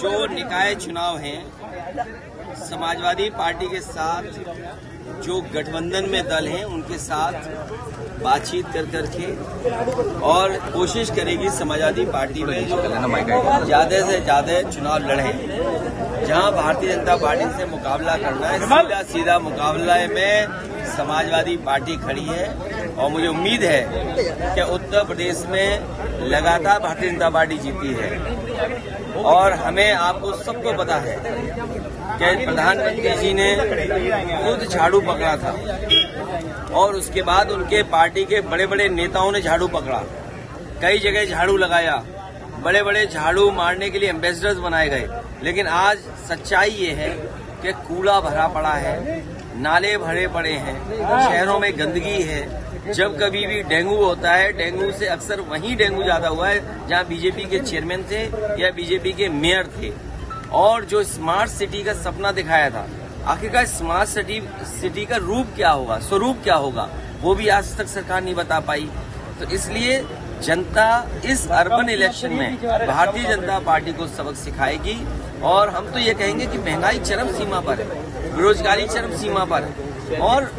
जो निकाय चुनाव हैं, समाजवादी पार्टी के साथ जो गठबंधन में दल हैं उनके साथ बातचीत कर करके और कोशिश करेगी समाजवादी पार्टी में ज्यादा से ज्यादा चुनाव लड़ें। जहां भारतीय जनता पार्टी से मुकाबला करना है, सीधा सीधा मुकाबला में समाजवादी पार्टी खड़ी है और मुझे उम्मीद है कि उत्तर प्रदेश में लगातार भारतीय जनता पार्टी जीती है। और हमें आपको सबको पता है कि प्रधानमंत्री जी ने खुद झाड़ू पकड़ा था और उसके बाद उनके पार्टी के बड़े बड़े नेताओं ने झाड़ू पकड़ा, कई जगह झाड़ू लगाया, बड़े बड़े झाड़ू मारने के लिए एम्बेसडर्स बनाए गए। लेकिन आज सच्चाई ये है कि कूड़ा भरा पड़ा है, नाले भरे पड़े हैं, शहरों में गंदगी है। जब कभी भी डेंगू होता है, डेंगू से अक्सर वहीं डेंगू ज्यादा हुआ है जहां बीजेपी के चेयरमैन थे या बीजेपी के मेयर थे। और जो स्मार्ट सिटी का सपना दिखाया था, आखिरकार स्मार्ट सिटी का रूप क्या होगा, स्वरूप क्या होगा, वो भी आज तक सरकार नहीं बता पाई। तो इसलिए जनता इस अर्बन इलेक्शन में भारतीय जनता पार्टी को सबक सिखाएगी। और हम तो ये कहेंगे कि महंगाई चरम सीमा पर है, बेरोजगारी चरम सीमा पर है और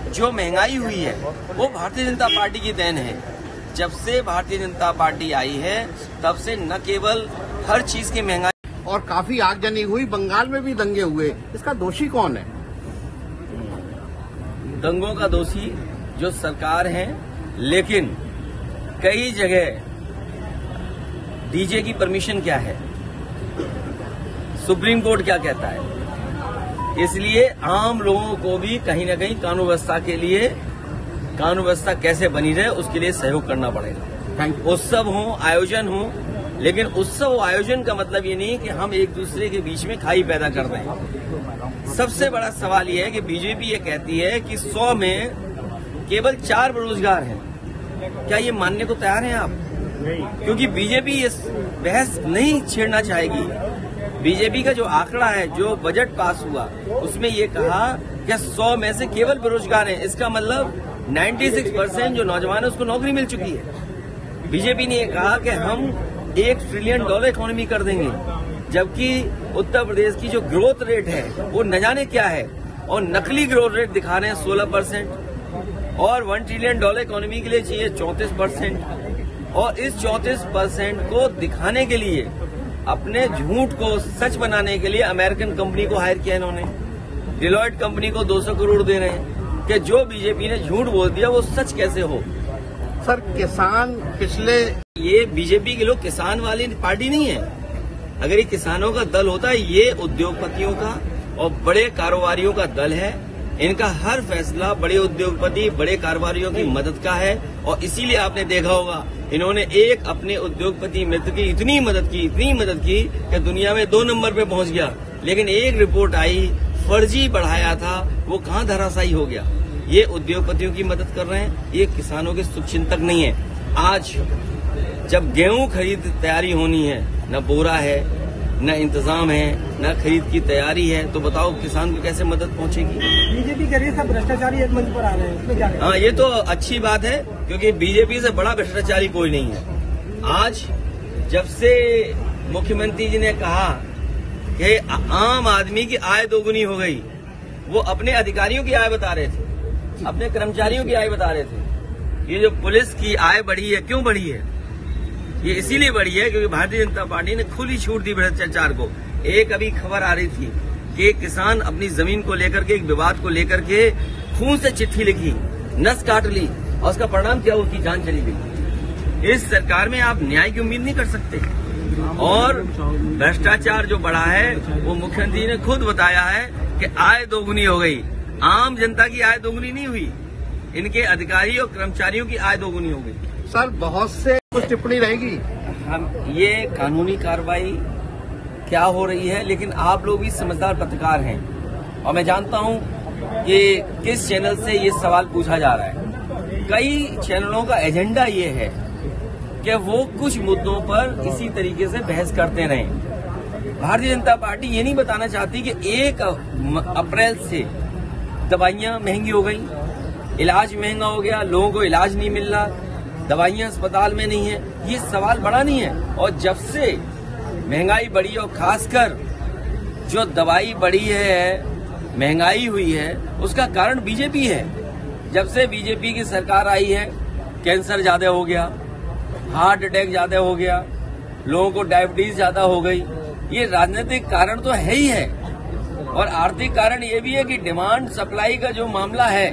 जो महंगाई हुई है वो भारतीय जनता पार्टी की देन है। जब से भारतीय जनता पार्टी आई है तब से न केवल हर चीज की महंगाई और काफी आगजनी हुई, बंगाल में भी दंगे हुए, इसका दोषी कौन है? दंगों का दोषी जो सरकार है, लेकिन कई जगह डीजे की परमिशन क्या है, सुप्रीम कोर्ट क्या कहता है। इसलिए आम लोगों को भी कहीं न कहीं कानून व्यवस्था के लिए, कानून व्यवस्था कैसे बनी रहे उसके लिए सहयोग करना पड़ेगा। उत्सव हो, आयोजन हो, लेकिन उत्सव आयोजन का मतलब ये नहीं कि हम एक दूसरे के बीच में खाई पैदा कर दें। सबसे बड़ा सवाल ये है कि बीजेपी ये कहती है कि 100 में केवल 4 बेरोजगार हैं। क्या ये मानने को तैयार हैं आप? क्योंकि बीजेपी ये बहस नहीं छेड़ना चाहेगी। बीजेपी का जो आंकड़ा है, जो बजट पास हुआ, उसमें ये कहा कि 100 में से केवल बेरोजगार हैं। इसका मतलब 96% जो नौजवान है उसको नौकरी मिल चुकी है। बीजेपी ने ये कहा कि हम $1 ट्रिलियन इकोनॉमी कर देंगे, जबकि उत्तर प्रदेश की जो ग्रोथ रेट है वो न जाने क्या है और नकली ग्रोथ रेट दिखा रहे हैं 16% और $1 ट्रिलियन इकोनॉमी के लिए चाहिए 34%। और इस 34% को दिखाने के लिए, अपने झूठ को सच बनाने के लिए अमेरिकन कंपनी को हायर किया इन्होंने। डिलॉयट कंपनी को 200 करोड़ दे रहे हैं कि जो बीजेपी ने झूठ बोल दिया वो सच कैसे हो। सर, किसान पिछले, ये बीजेपी के लोग किसान वाली पार्टी नहीं है। अगर ये किसानों का दल होता है, ये उद्योगपतियों का और बड़े कारोबारियों का दल है। इनका हर फैसला बड़े उद्योगपति, बड़े कारोबारियों की मदद का है। और इसीलिए आपने देखा होगा इन्होंने एक अपने उद्योगपति मित्र की इतनी मदद की कि दुनिया में 2 नंबर पे पहुंच गया। लेकिन एक रिपोर्ट आई, फर्जी बढ़ाया था, वो कहां धराशायी हो गया। ये उद्योगपतियों की मदद कर रहे हैं, ये किसानों के शुभचिंतक नहीं है। आज जब गेहूं खरीद तैयारी होनी है, न बोरा है, न इंतजाम है, न खरीद की तैयारी है, तो बताओ किसान को कैसे मदद पहुंचेगी। बीजेपी कह रही है सब भ्रष्टाचारी एक मंच पर आ रहे हैं, इसमें क्या? हाँ, ये तो अच्छी बात है, क्योंकि बीजेपी से बड़ा भ्रष्टाचारी कोई नहीं है। आज जब से मुख्यमंत्री जी ने कहा कि आम आदमी की आय दोगुनी हो गई, वो अपने अधिकारियों की आय बता रहे थे, अपने कर्मचारियों की आय बता रहे थे। ये जो पुलिस की आय बढ़ी है, क्यों बढ़ी है? ये इसीलिए बढ़ी है क्योंकि भारतीय जनता पार्टी ने खुली छूट दी भ्रष्टाचार को। एक अभी खबर आ रही थी कि एक किसान अपनी जमीन को लेकर के, एक विवाद को लेकर के खून से चिट्ठी लिखी, नस काट ली और उसका परिणाम क्या, उसकी जान चली गई। इस सरकार में आप न्याय की उम्मीद नहीं कर सकते। और भ्रष्टाचार जो बढ़ा है वो मुख्यमंत्री ने खुद बताया है कि आय दोगुनी हो गई। आम जनता की आय दोगुनी नहीं हुई, इनके अधिकारी और कर्मचारियों की आय दोगुनी हो गई। सर, बहुत से कुछ टिप्पणी रहेगी। हम ये कानूनी कार्रवाई क्या हो रही है, लेकिन आप लोग भी समझदार पत्रकार हैं और मैं जानता हूं कि किस चैनल से ये सवाल पूछा जा रहा है। कई चैनलों का एजेंडा ये है कि वो कुछ मुद्दों पर इसी तरीके से बहस करते रहें। भारतीय जनता पार्टी ये नहीं बताना चाहती कि 1 अप्रैल से दवाइयां महंगी हो गई, इलाज महंगा हो गया, लोगों को इलाज नहीं मिल रहा, दवाइयां अस्पताल में नहीं है। ये सवाल बड़ा नहीं है। और जब से महंगाई बढ़ी और खासकर जो दवाई बढ़ी है, महंगाई हुई है, उसका कारण बीजेपी है। जब से बीजेपी की सरकार आई है, कैंसर ज्यादा हो गया, हार्ट अटैक ज्यादा हो गया, लोगों को डायबिटीज ज्यादा हो गई। ये राजनीतिक कारण तो है ही है, और आर्थिक कारण ये भी है कि डिमांड सप्लाई का जो मामला है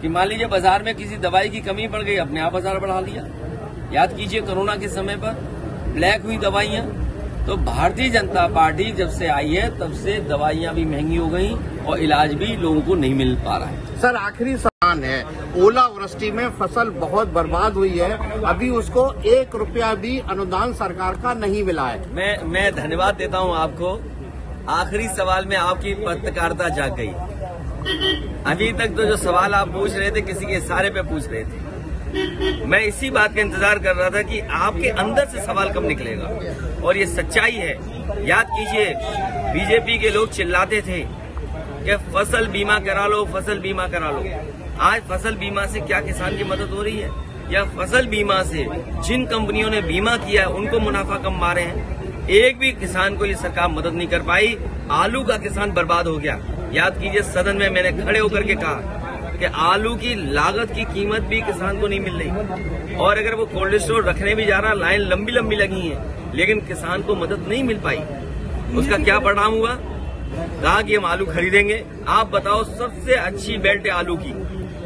कि मान लीजिए बाजार में किसी दवाई की कमी पड़ गई, अपने आप बाजार बढ़ा लिया। याद कीजिए कोरोना के समय पर ब्लैक हुई दवाइयां। तो भारतीय जनता पार्टी जब से आई है तब से दवाइयां भी महंगी हो गई और इलाज भी लोगों को नहीं मिल पा रहा है। सर, आखिरी सवाल है, ओलावृष्टि में फसल बहुत बर्बाद हुई है, अभी उसको 1 रुपया भी अनुदान सरकार का नहीं मिला है। मैं धन्यवाद देता हूं आपको। आखिरी सवाल में आपकी पत्रकारिता जाग गई। अभी तक तो जो सवाल आप पूछ रहे थे किसी के इशारे पे पूछ रहे थे। मैं इसी बात का इंतजार कर रहा था कि आपके अंदर से सवाल कब निकलेगा, और ये सच्चाई है। याद कीजिए, बीजेपी के लोग चिल्लाते थे कि फसल बीमा करा लो, फसल बीमा करा लो। आज फसल बीमा से क्या किसान की मदद हो रही है? या फसल बीमा से जिन कंपनियों ने बीमा किया है उनको मुनाफा कम मारे हैं? एक भी किसान को ये सरकार मदद नहीं कर पाई। आलू का किसान बर्बाद हो गया। याद कीजिए, सदन में मैंने खड़े होकर के कहा कि आलू की लागत की कीमत भी किसान को नहीं मिल रही, और अगर वो कोल्ड स्टोर रखने भी जा रहा, लाइन लंबी लंबी लगी है, लेकिन किसान को मदद नहीं मिल पाई। उसका क्या परिणाम हुआ? कहा कि हम आलू खरीदेंगे। आप बताओ, सबसे अच्छी बेल्ट है आलू की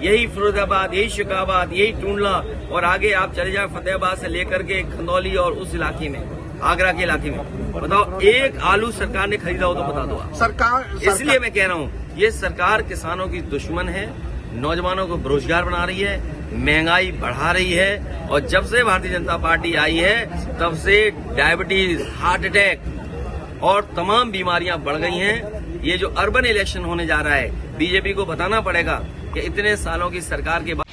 यही फिरोजाबाद, यही शिकाबाद, यही टूंडला, और आगे आप चले जाए फतेहाबाद से लेकर के खंदौली और उस इलाके में, आगरा के इलाके में। बताओ, एक आलू सरकार ने खरीदा हो तो बता दो आप। सरकार इसलिए मैं कह रहा हूँ, ये सरकार किसानों की दुश्मन है, नौजवानों को बेरोजगार बना रही है, महंगाई बढ़ा रही है, और जब से भारतीय जनता पार्टी आई है तब से डायबिटीज, हार्ट अटैक और तमाम बीमारियां बढ़ गई हैं। ये जो अर्बन इलेक्शन होने जा रहा है, बीजेपी को बताना पड़ेगा कि इतने सालों की सरकार के बाद